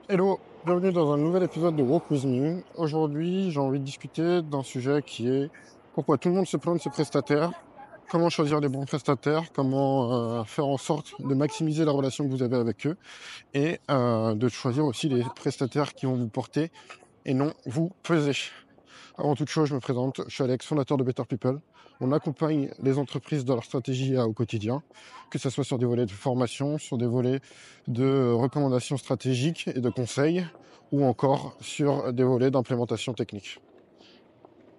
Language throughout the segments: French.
Hello, bienvenue dans un nouvel épisode de Walk With Me. Aujourd'hui, j'ai envie de discuter d'un sujet qui est pourquoi tout le monde se plaint de ses prestataires, comment choisir les bons prestataires, comment faire en sorte de maximiser la relation que vous avez avec eux et de choisir aussi les prestataires qui vont vous porter et non vous peser. Avant toute chose, je me présente, je suis Alex, fondateur de Better People. On accompagne les entreprises dans leur stratégie au quotidien, que ce soit sur des volets de formation, sur des volets de recommandations stratégiques et de conseils, ou encore sur des volets d'implémentation technique.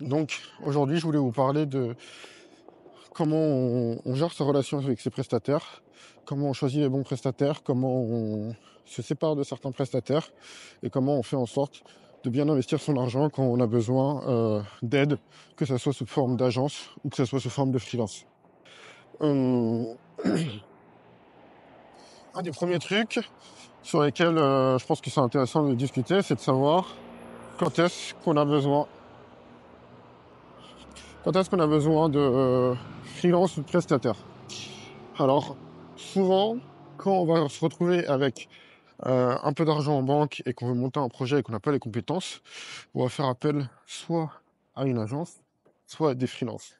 Donc aujourd'hui, je voulais vous parler de comment on gère sa relation avec ses prestataires, comment on choisit les bons prestataires, comment on se sépare de certains prestataires et comment on fait en sorte de bien investir son argent quand on a besoin d'aide, que ce soit sous forme d'agence ou que ce soit sous forme de freelance. Un des premiers trucs sur lesquels je pense que c'est intéressant de discuter, c'est de savoir quand est-ce qu'on a besoin, de freelance ou de prestataire. Alors, souvent, quand on va se retrouver avec un peu d'argent en banque et qu'on veut monter un projet et qu'on n'a pas les compétences, on va faire appel soit à une agence, soit à des freelances.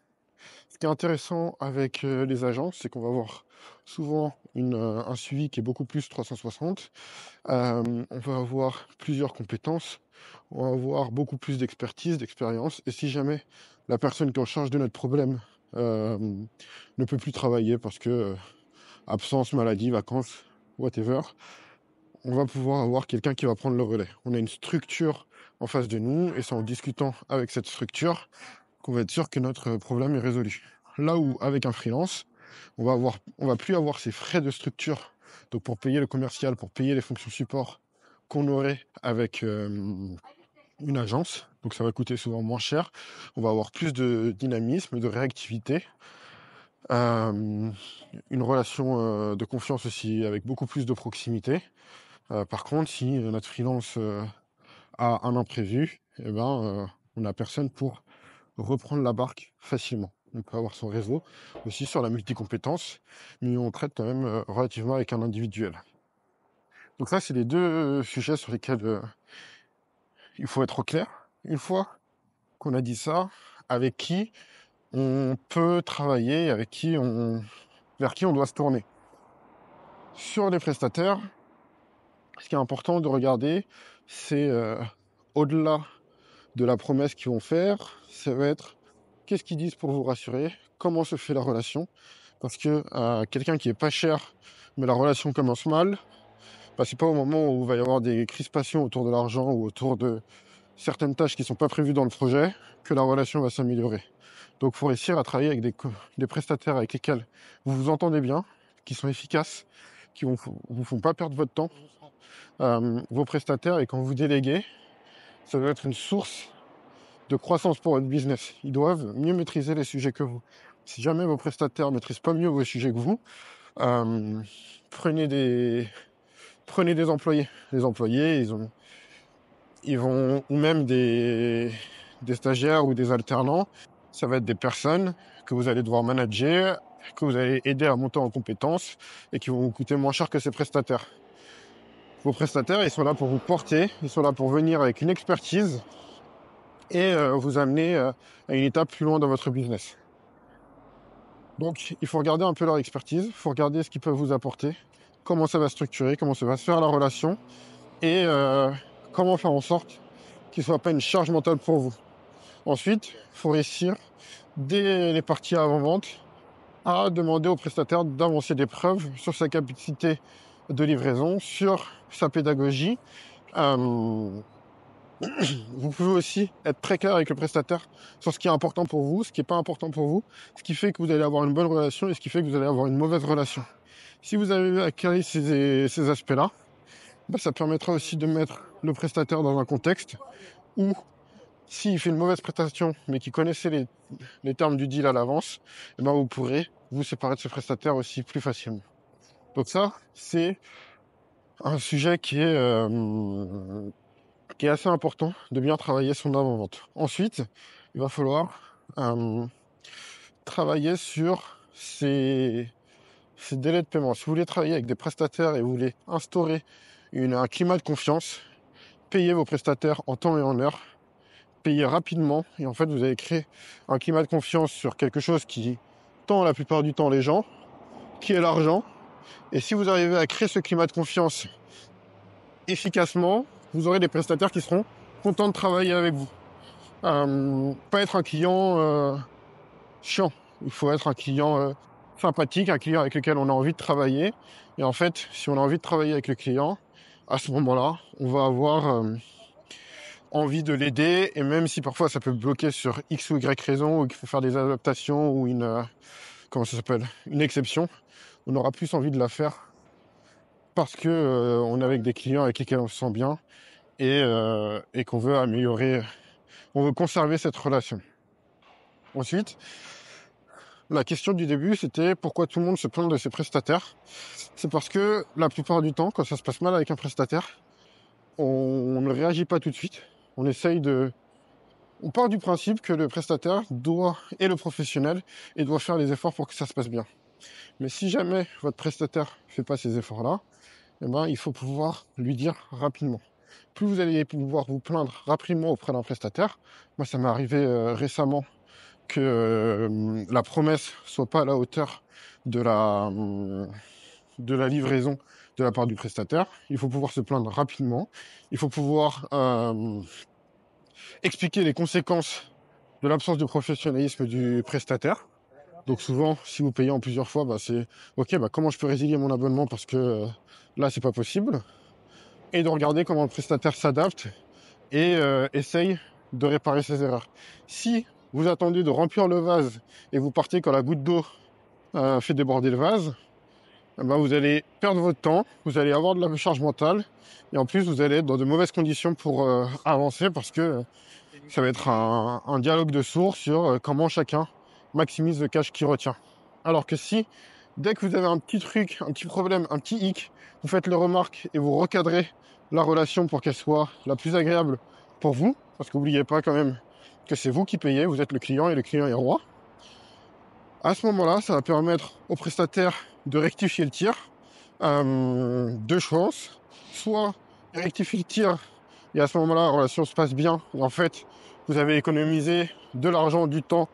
Ce qui est intéressant avec les agences, c'est qu'on va avoir souvent un suivi qui est beaucoup plus 360. On va avoir plusieurs compétences, on va avoir beaucoup plus d'expertise, d'expérience. Et si jamais la personne qui est en charge de notre problème ne peut plus travailler parce que absence, maladie, vacances, whatever, on va pouvoir avoir quelqu'un qui va prendre le relais. On a une structure en face de nous et c'est en discutant avec cette structure qu'on va être sûr que notre problème est résolu. Là où avec un freelance, on va plus avoir ces frais de structure, donc pour payer le commercial, pour payer les fonctions support qu'on aurait avec une agence, donc ça va coûter souvent moins cher. On va avoir plus de dynamisme, de réactivité, une relation de confiance aussi avec beaucoup plus de proximité. Par contre, si notre freelance a un imprévu, eh ben, on n'a personne pour reprendre la barque facilement. On peut avoir son réseau aussi sur la multicompétence, mais on traite quand même relativement avec un individuel. Donc ça, c'est les deux sujets sur lesquels il faut être au clair. Une fois qu'on a dit ça, avec qui on peut travailler, vers qui on doit se tourner. Sur les prestataires, ce qui est important de regarder, c'est au-delà de la promesse qu'ils vont faire, ça va être qu'est-ce qu'ils disent pour vous rassurer, comment se fait la relation, parce que quelqu'un qui est pas cher, mais la relation commence mal, bah, c'est pas au moment où il va y avoir des crispations autour de l'argent ou autour de certaines tâches qui sont pas prévues dans le projet que la relation va s'améliorer. Donc, il faut réussir à travailler avec des prestataires avec lesquels vous vous entendez bien, qui sont efficaces, qui vous font pas perdre votre temps, vos prestataires, et quand vous déléguez, ça doit être une source de croissance pour votre business. Ils doivent mieux maîtriser les sujets que vous. Si jamais vos prestataires ne maîtrisent pas mieux vos sujets que vous, euh, prenez des employés. Les employés, ils vont, ou même des stagiaires ou des alternants, ça va être des personnes que vous allez devoir manager, que vous allez aider à monter en compétences et qui vont vous coûter moins cher que ces prestataires. Vos prestataires, ils sont là pour vous porter, ils sont là pour venir avec une expertise et vous amener à une étape plus loin dans votre business. Donc, il faut regarder un peu leur expertise, il faut regarder ce qu'ils peuvent vous apporter, comment ça va structurer, comment ça va se faire la relation, et comment faire en sorte qu'il ne soit pas une charge mentale pour vous. Ensuite, il faut réussir, dès les parties avant-vente, à demander au prestataire d'avancer des preuves sur sa capacité de livraison, sur sa pédagogie. Vous pouvez aussi être très clair avec le prestataire sur ce qui est important pour vous, ce qui n'est pas important pour vous, ce qui fait que vous allez avoir une bonne relation et ce qui fait que vous allez avoir une mauvaise relation. Si vous avez à caler ces aspects-là, bah, ça permettra aussi de mettre le prestataire dans un contexte où, s'il fait une mauvaise prestation, mais qu'il connaissait les termes du deal à l'avance, eh ben, vous pourrez vous séparer de ce prestataire aussi plus facilement. Donc ça, c'est un sujet qui est assez important de bien travailler son avant-vente. Ensuite, il va falloir travailler sur ces délais de paiement. Si vous voulez travailler avec des prestataires et vous voulez instaurer un climat de confiance, payez vos prestataires en temps et en heure, payez rapidement, et en fait vous allez créer un climat de confiance sur quelque chose qui tend la plupart du temps les gens, qui est l'argent. Et si vous arrivez à créer ce climat de confiance efficacement, vous aurez des prestataires qui seront contents de travailler avec vous. Pas être un client chiant. Il faut être un client sympathique, un client avec lequel on a envie de travailler. Et en fait, si on a envie de travailler avec le client, à ce moment-là, on va avoir envie de l'aider. Et même si parfois ça peut bloquer sur X ou Y raison, ou qu'il faut faire des adaptations ou comment ça s'appelle, une exception, on aura plus envie de la faire parce que on est avec des clients avec lesquels on se sent bien et qu'on veut améliorer, on veut conserver cette relation. Ensuite, la question du début, c'était pourquoi tout le monde se plaint de ses prestataires. C'est parce que la plupart du temps, quand ça se passe mal avec un prestataire, on ne réagit pas tout de suite. On part du principe que le prestataire est le professionnel et doit faire les efforts pour que ça se passe bien. Mais si jamais votre prestataire ne fait pas ces efforts-là, il faut pouvoir lui dire rapidement. Plus vous allez pouvoir vous plaindre rapidement auprès d'un prestataire, moi ça m'est arrivé récemment que la promesse soit pas à la hauteur de la livraison de la part du prestataire. Il faut pouvoir se plaindre rapidement. Il faut pouvoir expliquer les conséquences de l'absence de professionnalisme du prestataire. Donc souvent, si vous payez en plusieurs fois, c'est ok, comment je peux résilier mon abonnement parce que là c'est pas possible. Et de regarder comment le prestataire s'adapte et essaye de réparer ses erreurs. Si vous attendez de remplir le vase et vous partez quand la goutte d'eau fait déborder le vase, vous allez perdre votre temps, vous allez avoir de la charge mentale et en plus vous allez être dans de mauvaises conditions pour avancer parce que ça va être un dialogue de sourds sur comment chacun maximise le cash qu'il retient. Alors que si, dès que vous avez un petit truc, un petit problème, un petit hic, vous faites le remarque et vous recadrez la relation pour qu'elle soit la plus agréable pour vous, parce que n'oubliez pas quand même que c'est vous qui payez, vous êtes le client et le client est roi. À ce moment-là, ça va permettre au prestataire de rectifier le tir. Deux chances. Soit il rectifie le tir et à ce moment-là, la relation se passe bien. Et en fait, vous avez économisé de l'argent, du temps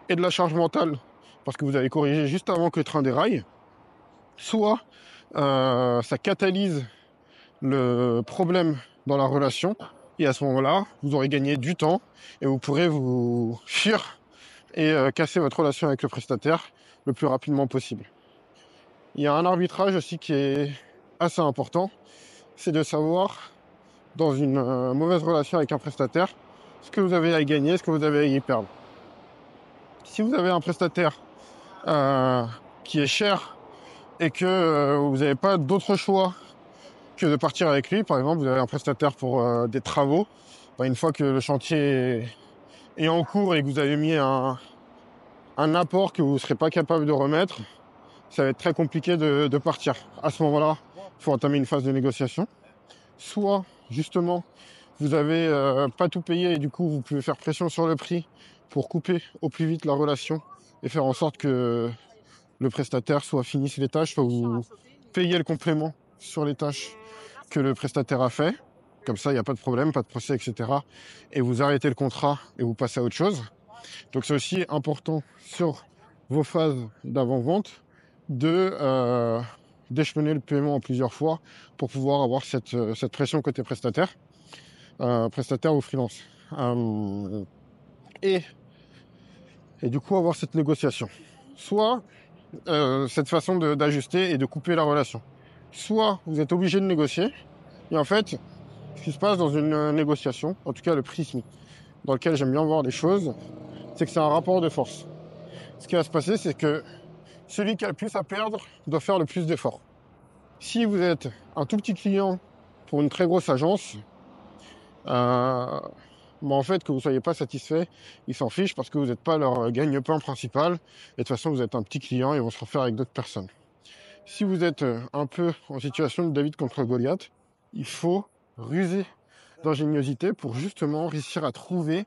et de la charge mentale parce que vous avez corrigé juste avant que le train déraille. Soit ça catalyse le problème dans la relation et à ce moment-là, vous aurez gagné du temps et vous pourrez vous fuir et casser votre relation avec le prestataire le plus rapidement possible. Il y a un arbitrage aussi qui est assez important, c'est de savoir dans une mauvaise relation avec un prestataire ce que vous avez à y gagner, ce que vous avez à y perdre. Si vous avez un prestataire qui est cher et que vous n'avez pas d'autre choix que de partir avec lui, par exemple vous avez un prestataire pour des travaux, une fois que le chantier est en cours et que vous avez mis un apport que vous ne serez pas capable de remettre, ça va être très compliqué de partir. À ce moment-là, il faut entamer une phase de négociation. Soit, justement, vous avez pas tout payé et du coup, vous pouvez faire pression sur le prix pour couper au plus vite la relation et faire en sorte que le prestataire soit finisse les tâches, soit vous payez le complément sur les tâches que le prestataire a fait. Comme ça, il n'y a pas de problème, pas de procès, etc. Et vous arrêtez le contrat et vous passez à autre chose. Donc c'est aussi important sur vos phases d'avant-vente d'échelonner le paiement en plusieurs fois pour pouvoir avoir cette pression côté prestataire ou freelance. Et du coup avoir cette négociation. Soit cette façon d'ajuster et de couper la relation. Soit vous êtes obligé de négocier et en fait, ce qui se passe dans une négociation, en tout cas le prisme dans lequel j'aime bien voir les choses, c'est que c'est un rapport de force. Ce qui va se passer, c'est que celui qui a le plus à perdre doit faire le plus d'efforts. Si vous êtes un tout petit client pour une très grosse agence, en fait, que vous ne soyez pas satisfait, ils s'en fichent parce que vous n'êtes pas leur gagne-pain principal. Et de toute façon, vous êtes un petit client et ils vont se refaire avec d'autres personnes. Si vous êtes un peu en situation de David contre Goliath, il faut ruser d'ingéniosité pour justement réussir à trouver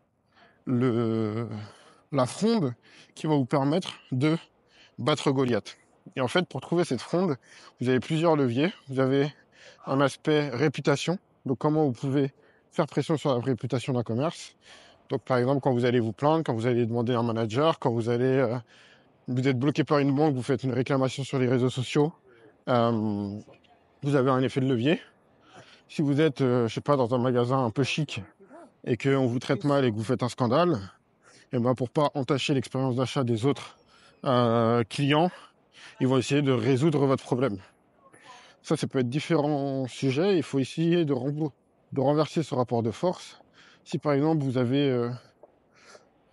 la fronde qui va vous permettre de battre Goliath. Et en fait, pour trouver cette fronde, vous avez plusieurs leviers. Vous avez un aspect réputation. Donc, comment vous pouvez faire pression sur la réputation d'un commerce. Donc, par exemple, quand vous allez vous plaindre, quand vous allez demander un manager, quand vous êtes bloqué par une banque, vous faites une réclamation sur les réseaux sociaux, vous avez un effet de levier. Si vous êtes, je sais pas, dans un magasin un peu chic et qu'on vous traite mal et que vous faites un scandale, et ben pour pas entacher l'expérience d'achat des autres clients, ils vont essayer de résoudre votre problème. Ça peut être différents sujets. Il faut essayer de renverser ce rapport de force. Si par exemple vous avez,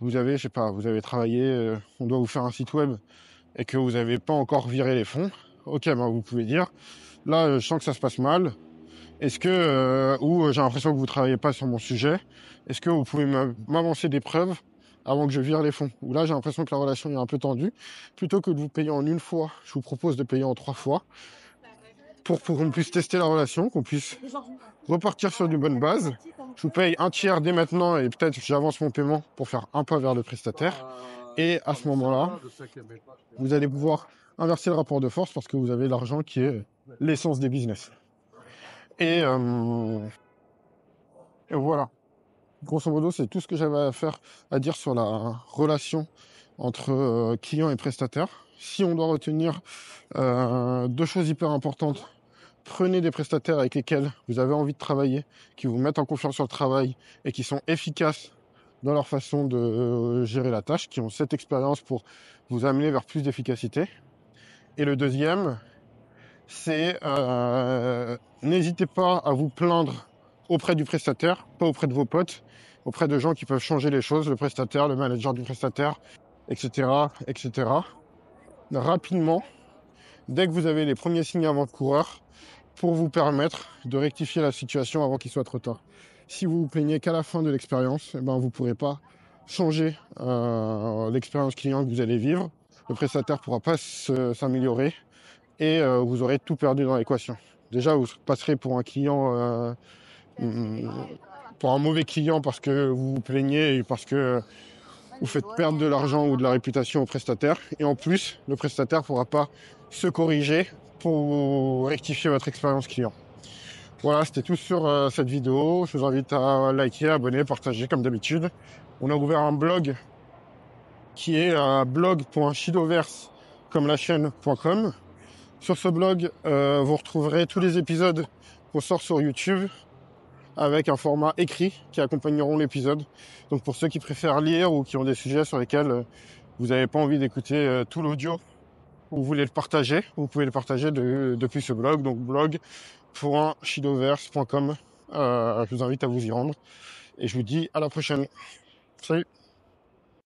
je sais pas, vous avez travaillé, on doit vous faire un site web et que vous n'avez pas encore viré les fonds, ok, ben vous pouvez dire, là je sens que ça se passe mal. Est-ce que, ou j'ai l'impression que vous ne travaillez pas sur mon sujet, est-ce que vous pouvez m'avancer des preuves avant que je vire les fonds? Ou là, j'ai l'impression que la relation est un peu tendue. Plutôt que de vous payer en une fois, je vous propose de payer en 3 fois pour qu'on puisse tester la relation, qu'on puisse repartir sur une bonne base. Je vous paye un tiers dès maintenant et peut-être j'avance mon paiement pour faire un pas vers le prestataire. Et à ce moment-là, vous allez pouvoir inverser le rapport de force parce que vous avez l'argent qui est l'essence des business. Et voilà. Grosso modo, c'est tout ce que j'avais à dire sur la relation entre client et prestataire. Si on doit retenir 2 choses hyper importantes, prenez des prestataires avec lesquels vous avez envie de travailler, qui vous mettent en confiance sur le travail et qui sont efficaces dans leur façon de gérer la tâche, qui ont cette expérience pour vous amener vers plus d'efficacité. Et le deuxième, c'est n'hésitez pas à vous plaindre auprès du prestataire, pas auprès de vos potes, auprès de gens qui peuvent changer les choses, le prestataire, le manager du prestataire, etc., etc. Rapidement, dès que vous avez les premiers signes avant-coureurs, pour vous permettre de rectifier la situation avant qu'il soit trop tard. Si vous vous plaignez qu'à la fin de l'expérience, eh ben, vous ne pourrez pas changer l'expérience client que vous allez vivre. Le prestataire ne pourra pas s'améliorer et vous aurez tout perdu dans l'équation. Déjà, vous passerez pour un client, pour un mauvais client parce que vous vous plaignez et parce que vous faites perdre de l'argent ou de la réputation au prestataire. Et en plus, le prestataire ne pourra pas se corriger pour rectifier votre expérience client. Voilà, c'était tout sur cette vidéo. Je vous invite à liker, abonner, partager comme d'habitude. On a ouvert un blog qui est blog.shidoverse comme la chaîne.com. Sur ce blog, vous retrouverez tous les épisodes qu'on sort sur YouTube avec un format écrit qui accompagneront l'épisode. Donc pour ceux qui préfèrent lire ou qui ont des sujets sur lesquels vous n'avez pas envie d'écouter tout l'audio, vous voulez le partager, vous pouvez le partager depuis ce blog, donc blog.shidoverse.com. Je vous invite à vous y rendre et je vous dis à la prochaine. Salut!